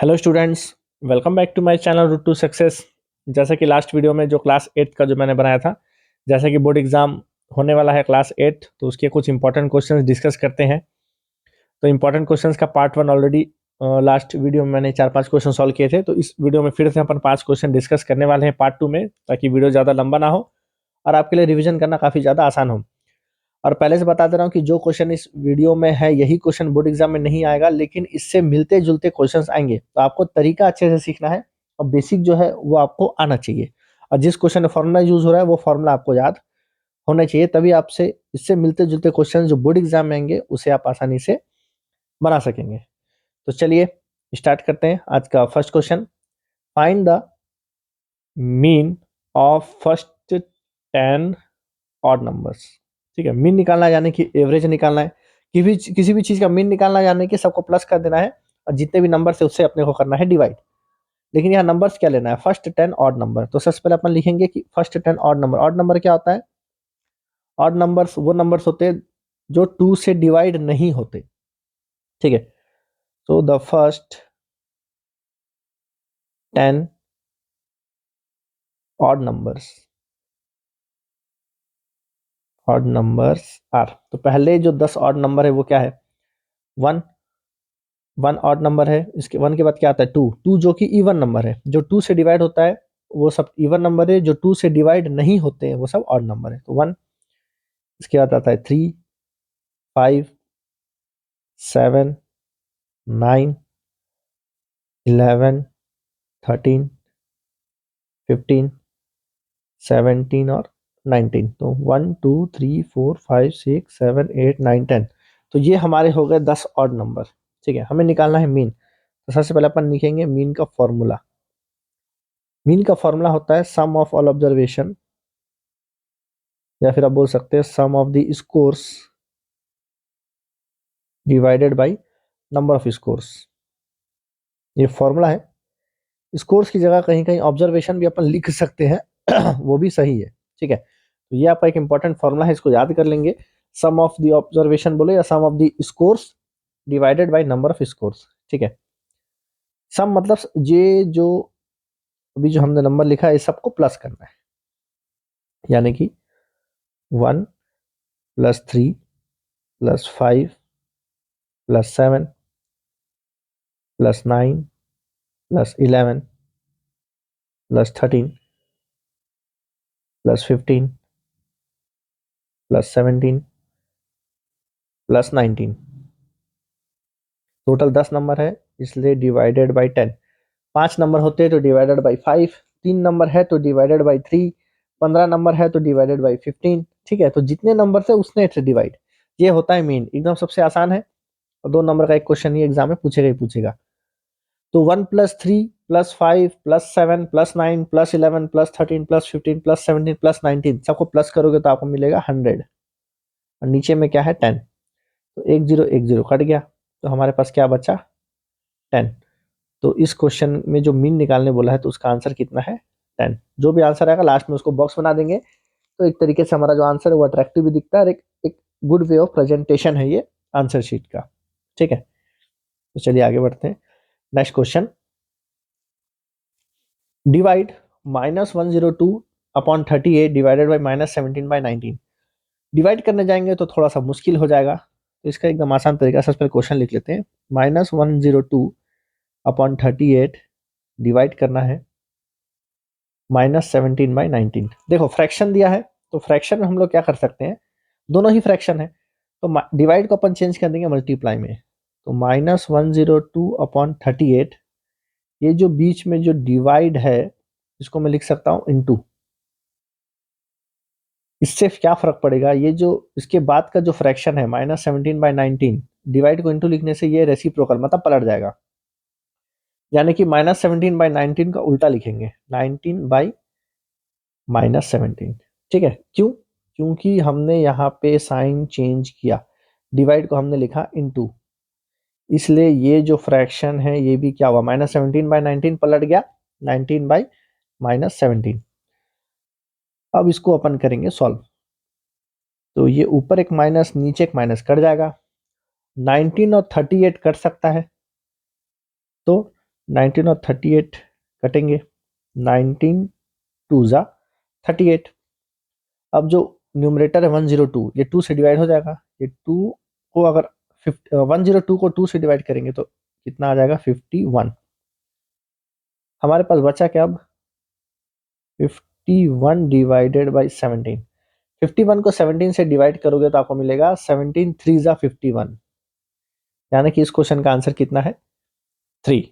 Hello students, welcome back to my channel route to success. जैसा कि last video में जो क्लास 8 का जो मैंने बनाया था, जैसा कि बोर्ड एग्जाम होने वाला है क्लास 8, तो उसके कुछ इंपॉर्टेंट क्वेश्चंस डिस्कस करते हैं। तो इंपॉर्टेंट क्वेश्चंस का पार्ट 1 ऑलरेडी लास्ट वीडियो में मैंने 4-5 क्वेश्चन सॉल्व किए थे। तो इस वीडियो में फिर से अपन 5 क्वेश्चन डिस्कस करने वाले हैं पार्ट 2 में, ताकि वीडियो ज़्यादा लंबा ना हो और आपके लिए रिविजन करना काफ़ी ज़्यादा आसान हो। और पहले से बता दे रहा हूँ कि जो क्वेश्चन इस वीडियो में है यही क्वेश्चन बोर्ड एग्जाम में नहीं आएगा, लेकिन इससे मिलते जुलते क्वेश्चंस आएंगे। तो आपको तरीका अच्छे से सीखना है और बेसिक जो है वो आपको आना चाहिए। और जिस क्वेश्चन में फॉर्मूला यूज हो रहा है वो फॉर्मूला आपको याद होना चाहिए, तभी आपसे इससे मिलते जुलते क्वेश्चन जो बोर्ड एग्जाम में आएंगे उसे आप आसानी से बना सकेंगे। तो चलिए स्टार्ट करते हैं आज का first question. Find the mean of first 10 odd numbers. ठीक है, मीन निकालना है, यानी कि एवरेज निकालना है। किसी भी चीज का मीन निकालना है, यानी कि सबको प्लस कर देना है और जितने भी नंबर है उससे अपने को करना है डिवाइड। लेकिन यहाँ नंबर्स क्या लेना है? First 10 odd number. तो सबसे पहले अपन लिखेंगे कि first 10 odd number. Odd number क्या होता है? ऑड नंबर्स वो नंबर्स होते हैं जो 2 से डिवाइड नहीं होते। ठीक है, तो the first 10 odd numbers are. तो पहले जो 10 ऑड नंबर है वो क्या है? 1 1 ऑड नंबर है। इसके 1 के बाद क्या आता है? 2 2 जो कि इवन नंबर है। जो 2 से डिवाइड होता है वो सब इवन नंबर है, जो 2 से डिवाइड नहीं होते हैं वो सब ऑड नंबर है। तो 1। इसके बाद आता है 3 5 7 9 11 13 15 17 और 19। तो 1 2 3 4 5 6 7 8 9 10। तो ये हमारे हो गए 10 ऑड नंबर। ठीक है, हमें निकालना है मीन। तो सबसे पहले अपन लिखेंगे मीन का फॉर्मूला। मीन का फॉर्मूला होता है सम ऑफ ऑल ऑब्जर्वेशन, या फिर आप बोल सकते हैं sum of the scores divided by number of scores. ये फॉर्मूला है। स्कोर्स की जगह कहीं कहीं ऑब्जर्वेशन भी अपन लिख सकते हैं वो भी सही है। ठीक है, तो ये आपका एक इंपॉर्टेंट फॉर्मूला है, इसको याद कर लेंगे। सम ऑफ द ऑब्जर्वेशन बोले या sum of the scores divided by number of scores. ठीक है, सम मतलब ये जो अभी जो हमने नंबर लिखा है इस सबको प्लस करना है, यानी कि 1 + 3 + 5 + 7 + 9 + 11 + 13 + 15 + 17 + 19। टोटल 10 नंबर है, इसलिए डिवाइडेड बाय 10। 5 नंबर होते हैं तो डिवाइडेड बाय 5, 3 नंबर है तो डिवाइडेड बाय 3, 15 नंबर है तो डिवाइडेड बाय 15। ठीक है, तो जितने नंबर से उतने से डिवाइड। ये होता है मीन, एकदम सबसे आसान है। और 2 नंबर का एक क्वेश्चन ही एग्जाम में पूछेगा ही पूछेगा। तो 1 + 3 + 5 + 7 + 9 + 11 + 13 + 15 + 17 + 19, सबको प्लस करोगे तो आपको मिलेगा 100। और नीचे में क्या है? 10। तो 1 0 1 0 कट गया, तो हमारे पास क्या बचा? 10। तो इस क्वेश्चन में जो मीन निकालने बोला है तो उसका आंसर कितना है? 10। जो भी आंसर आएगा लास्ट में उसको बॉक्स बना देंगे, तो एक तरीके से हमारा जो आंसर है वो अट्रैक्टिव भी दिखता है और एक गुड वे ऑफ प्रेजेंटेशन है ये आंसर शीट का। ठीक है, तो चलिए आगे बढ़ते हैं। Next question, divide -102 upon 38 divided by -17/19। Divide करने जाएंगे तो थोड़ा सा मुश्किल हो जाएगा, तो इसका एकदम आसान तरीका सबसे पहले क्वेश्चन लिख लेते हैं। -102 अपॉन 38 डिवाइड करना है -17/19। देखो फ्रैक्शन दिया है, तो फ्रैक्शन में हम लोग क्या कर सकते हैं, दोनों ही फ्रैक्शन है, तो डिवाइड को अपन चेंज कर देंगे मल्टीप्लाई में। तो -102 अपॉन 38, ये जो बीच में जो डिवाइड है इसको मैं लिख सकता हूँ इनटू। इससे क्या फर्क पड़ेगा, ये जो इसके बाद का जो फ्रैक्शन है -17/19, डिवाइड को इनटू लिखने से ये रेसिप्रोकल मतलब पलट जाएगा, यानी कि -17/19 का उल्टा लिखेंगे, 19/-17। ठीक है, क्यों? क्योंकि हमने यहाँ पे साइन चेंज किया, डिवाइड को हमने लिखा इनटू, इसलिए ये जो फ्रैक्शन है ये भी क्या हुआ, -17/19 पलट गया 19/-17। अब इसको अपन करेंगे सॉल्व। तो ये ऊपर एक माइनस नीचे एक माइनस कट जाएगा, 19 और 38 कट सकता है, तो 19 और 38 कटेंगे, 19 2 जा 38। अब जो न्यूमरेटर है 102, ये 2 से डिवाइड हो जाएगा। ये 2 को अगर 102 को 2 से डिवाइड करेंगे तो कितना आ जाएगा 51। हमारे पास बचा क्या अब 51 डिवाइडेड बाई 17। 51 को 17 से डिवाइड करोगे तो आपको मिलेगा 17 3 जा 51, यानी कि इस क्वेश्चन का आंसर कितना है 3।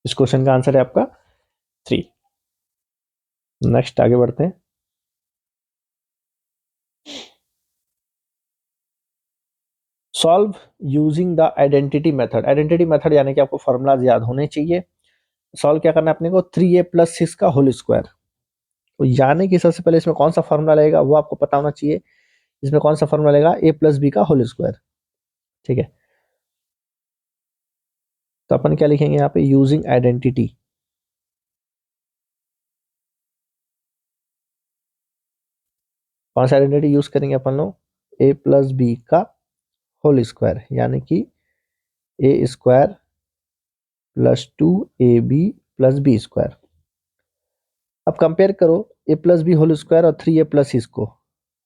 इस क्वेश्चन का आंसर है आपका 3। नेक्स्ट आगे बढ़ते हैं। Solve using the identity method. Identity method यानी कि आपको फॉर्मूलाज याद होने चाहिए। सॉल्व क्या करना है अपने को 3a + 6 का होल स्क्वायर। तो यानी कि सबसे पहले इसमें कौन सा फॉर्मूला लगेगा वो आपको पता होना चाहिए। इसमें कौन सा फॉर्मूला लगेगा a + b का होल स्क्वायर। ठीक है, तो अपन क्या लिखेंगे यहाँ पे यूजिंग आइडेंटिटी। कौन सा आइडेंटिटी यूज करेंगे अपन लोग a + b का होल स्क्वायर, यानी कि a² + 2ab + b स्क्वायर। अब कंपेयर करो a + b होल स्क्वायर और 3a + 6 को।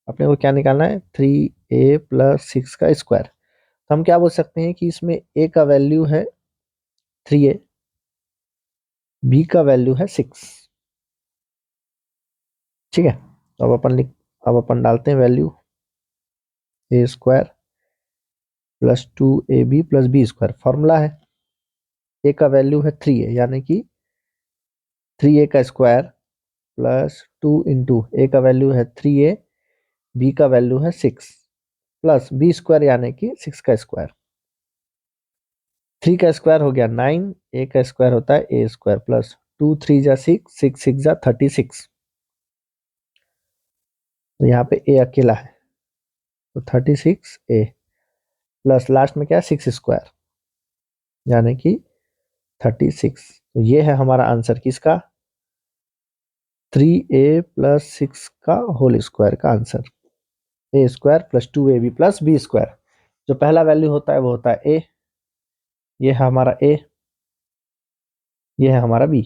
अपने को क्या निकालना है 3a + 6 का स्क्वायर। तो हम क्या बोल सकते हैं कि इसमें a का वैल्यू है 3a, b का वैल्यू है 6। ठीक है, तो अब अपन डालते हैं value a² + 2ab + b square. Formula है a का वैल्यू है 3a, यानी कि 3a का स्क्वायर प्लस 2 इंटू a का वैल्यू है 3a, b का वैल्यू है 6 प्लस b स्क्वायर यानी कि 6 का स्क्वायर। 3 का स्क्वायर हो गया 9, a का स्क्वायर होता है a² प्लस 2 3 जा 6, 6 6 जा 36। तो यहाँ पे a अकेला है तो 36a प्लस लास्ट में क्या है 6 स्क्वायर यानी कि 36। तो ये है हमारा आंसर किसका 3a + 6 का होल स्क्वायर का answer. a² + 2ab + b square. जो पहला वैल्यू होता है वो होता है a, ये है हमारा a, ये है हमारा b।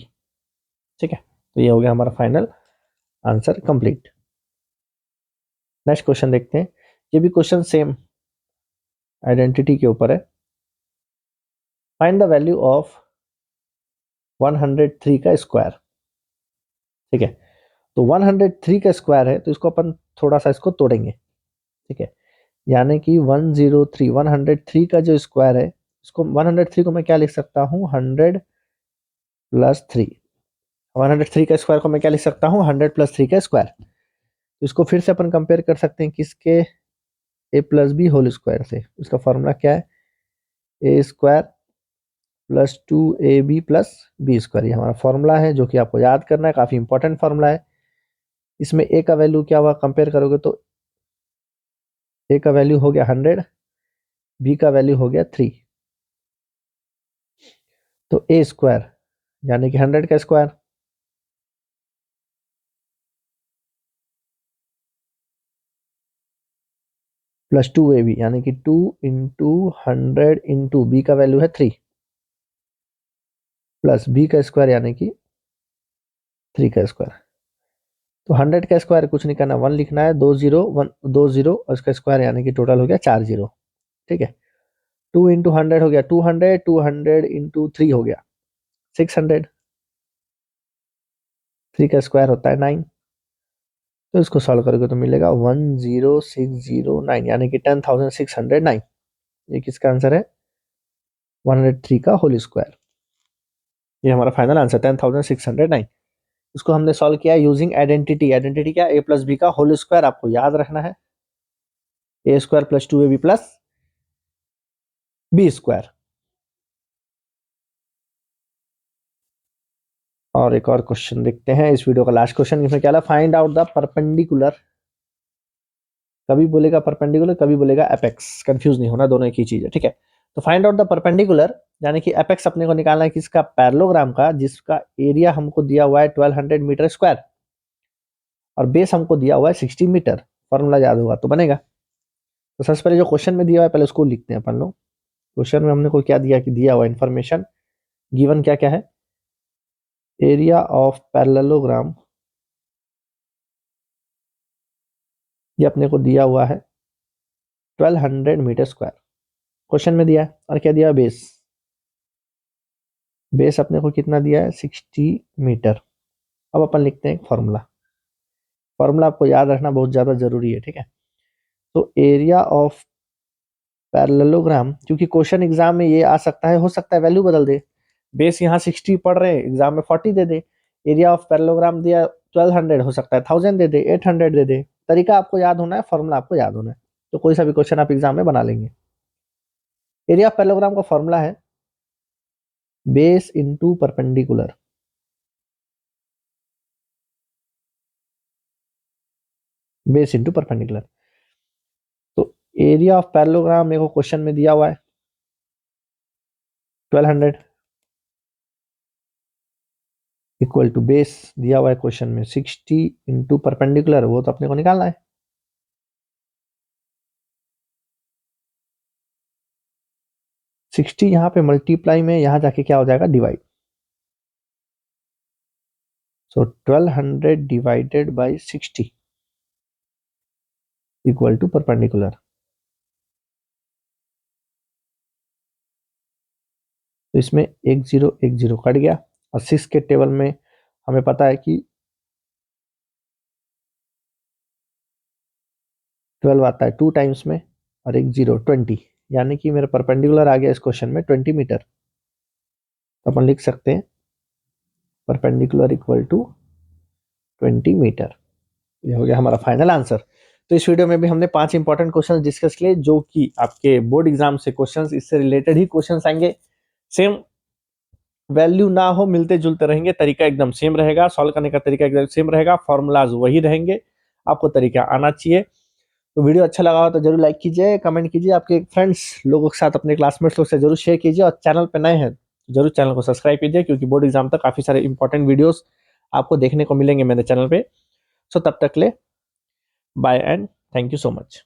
ठीक है, तो ये हो गया हमारा final answer complete. Next question देखते हैं। ये भी क्वेश्चन सेम आइडेंटिटी के ऊपर है। फाइंड द वैल्यू ऑफ 103 का स्क्वायर। ठीक है, तो 103 का स्क्वायर है तो इसको अपन थोड़ा सा इसको तोड़ेंगे। ठीक है, यानी कि 103 का जो स्क्वायर है इसको 103 को मैं क्या लिख सकता हूँ 100 + 3। 103 का स्क्वायर को मैं क्या लिख सकता हूँ 100 + 3 का स्क्वायर। तो इसको फिर से अपन कंपेयर कर सकते हैं किसके a + b होल स्क्वायर से। इसका फॉर्मूला क्या है a² + 2ab + b स्क्वायर। ये हमारा फॉर्मूला है जो कि आपको याद करना है, काफी इंपॉर्टेंट फॉर्मूला है। इसमें a का वैल्यू क्या हुआ कंपेयर करोगे तो a का वैल्यू हो गया 100, b का वैल्यू हो गया 3। तो a² यानी कि 100 का स्क्वायर प्लस 2ab यानी कि 2 इंटू 100 इंटू b का वैल्यू है 3 प्लस b का स्क्वायर यानी कि 3 का स्क्वायर। तो 100 का स्क्वायर कुछ नहीं करना 1 लिखना है, 2 0 1 2 0 और इसका स्क्वायर यानी कि टोटल हो गया 4 0। ठीक है, 2 इंटू 100 हो गया 200, 200 इंटू 3 हो गया 600, 3 का स्क्वायर होता है 9। तो इसको सॉल्व करोगे तो मिलेगा 10609 यानी कि 10609। ये किसका आंसर है 103 का होल स्क्वायर। ये हमारा फाइनल आंसर 10609। इसको हमने सॉल्व किया यूजिंग आइडेंटिटी। आइडेंटिटी क्या a + b का होल स्क्वायर आपको याद रखना है a² + 2ab + b स्क्वायर। और एक और क्वेश्चन देखते हैं, इस वीडियो का लास्ट क्वेश्चन। इसमें क्या है फाइंड आउट द परपेंडिकुलर। कभी बोलेगा परपेंडिकुलर कभी बोलेगा एपेक्स, कंफ्यूज नहीं होना, दोनों एक ही चीज है। ठीक है, तो फाइंड आउट द परपेंडिकुलर यानी कि एपेक्स अपने को निकालना है किसका पैरेललोग्राम का, जिसका एरिया हमको दिया हुआ है 1200 मीटर स्क्वायर और बेस हमको दिया हुआ है 60 मीटर। फॉर्मूला याद होगा तो बनेगा। तो सबसे पहले जो क्वेश्चन में दिया हुआ है पहले उसको लिखते हैं अपन लोग। क्वेश्चन में हमने को क्या दिया कि दिया हुआ इन्फॉर्मेशन गिवन क्या क्या है, एरिया ऑफ पैरेललोग्राम, ये अपने को दिया हुआ है 1200 मीटर स्क्वायर, क्वेश्चन में दिया है। और क्या दिया है, बेस, बेस अपने को कितना दिया है 60 मीटर। अब अपन लिखते हैं फॉर्मूला, फॉर्मूला आपको याद रखना बहुत ज़्यादा जरूरी है, ठीक है। तो एरिया ऑफ पैरेललोग्राम, क्योंकि क्वेश्चन एग्जाम में ये आ सकता है, हो सकता है वैल्यू बदल दे, बेस यहाँ 60 पढ़ रहे हैं, एग्जाम में 40 दे दे, एरिया ऑफ पैरेललोग्राम दिया 1200, हो सकता है 1000 दे दे, 800 दे दे। तरीका आपको याद होना है, फॉर्मूला आपको याद होना है, तो कोई सा भी क्वेश्चन आप एग्जाम में बना लेंगे। एरिया ऑफ पैरेललोग्राम का फॉर्मूला है base into perpendicular, base into perpendicular. तो एरिया ऑफ पैरेललोग्राम मेरे को क्वेश्चन में दिया हुआ है 1200 इक्वल टू बेस दिया हुआ है क्वेश्चन में 60 इंटू परपेंडिकुलर, वो तो अपने को निकालना है। सिक्सटी यहाँ पे मल्टीप्लाई में, यहाँ जाके क्या हो जाएगा, divide. So 1200 divided by 60 equal to perpendicular. तो इसमें एक जीरो कट गया, और 6 के टेबल में हमें पता है कि 12 आता है 2 टाइम्स में, और एक जीरो 20, यानी कि मेरा परपेंडिकुलर आ गया इस क्वेश्चन में 20 मीटर। तो अपन लिख सकते हैं परपेंडिकुलर इक्वल टू 20 मीटर। ये हो गया हमारा फाइनल आंसर। तो इस वीडियो में भी हमने 5 इंपॉर्टेंट क्वेश्चन डिस्कस किए, जो कि आपके बोर्ड एग्जाम से क्वेश्चंस, इससे रिलेटेड ही क्वेश्चंस आएंगे। सेम वैल्यू ना हो, मिलते जुलते रहेंगे, तरीका एकदम सेम रहेगा, सॉल्व करने का तरीका एकदम सेम रहेगा, फॉर्मूलाज वही रहेंगे, आपको तरीका आना चाहिए। तो वीडियो अच्छा लगा हो तो जरूर लाइक कीजिए, कमेंट कीजिए, आपके फ्रेंड्स लोगों के साथ, अपने क्लासमेट्स लोग से जरूर शेयर कीजिए, और चैनल पे नए हैं जरूर चैनल को सब्सक्राइब कीजिए, क्योंकि बोर्ड एग्जाम तक काफी सारे इंपॉर्टेंट वीडियोस आपको देखने को मिलेंगे मेरे चैनल पे। सो तब तक ले bye and thank you so much.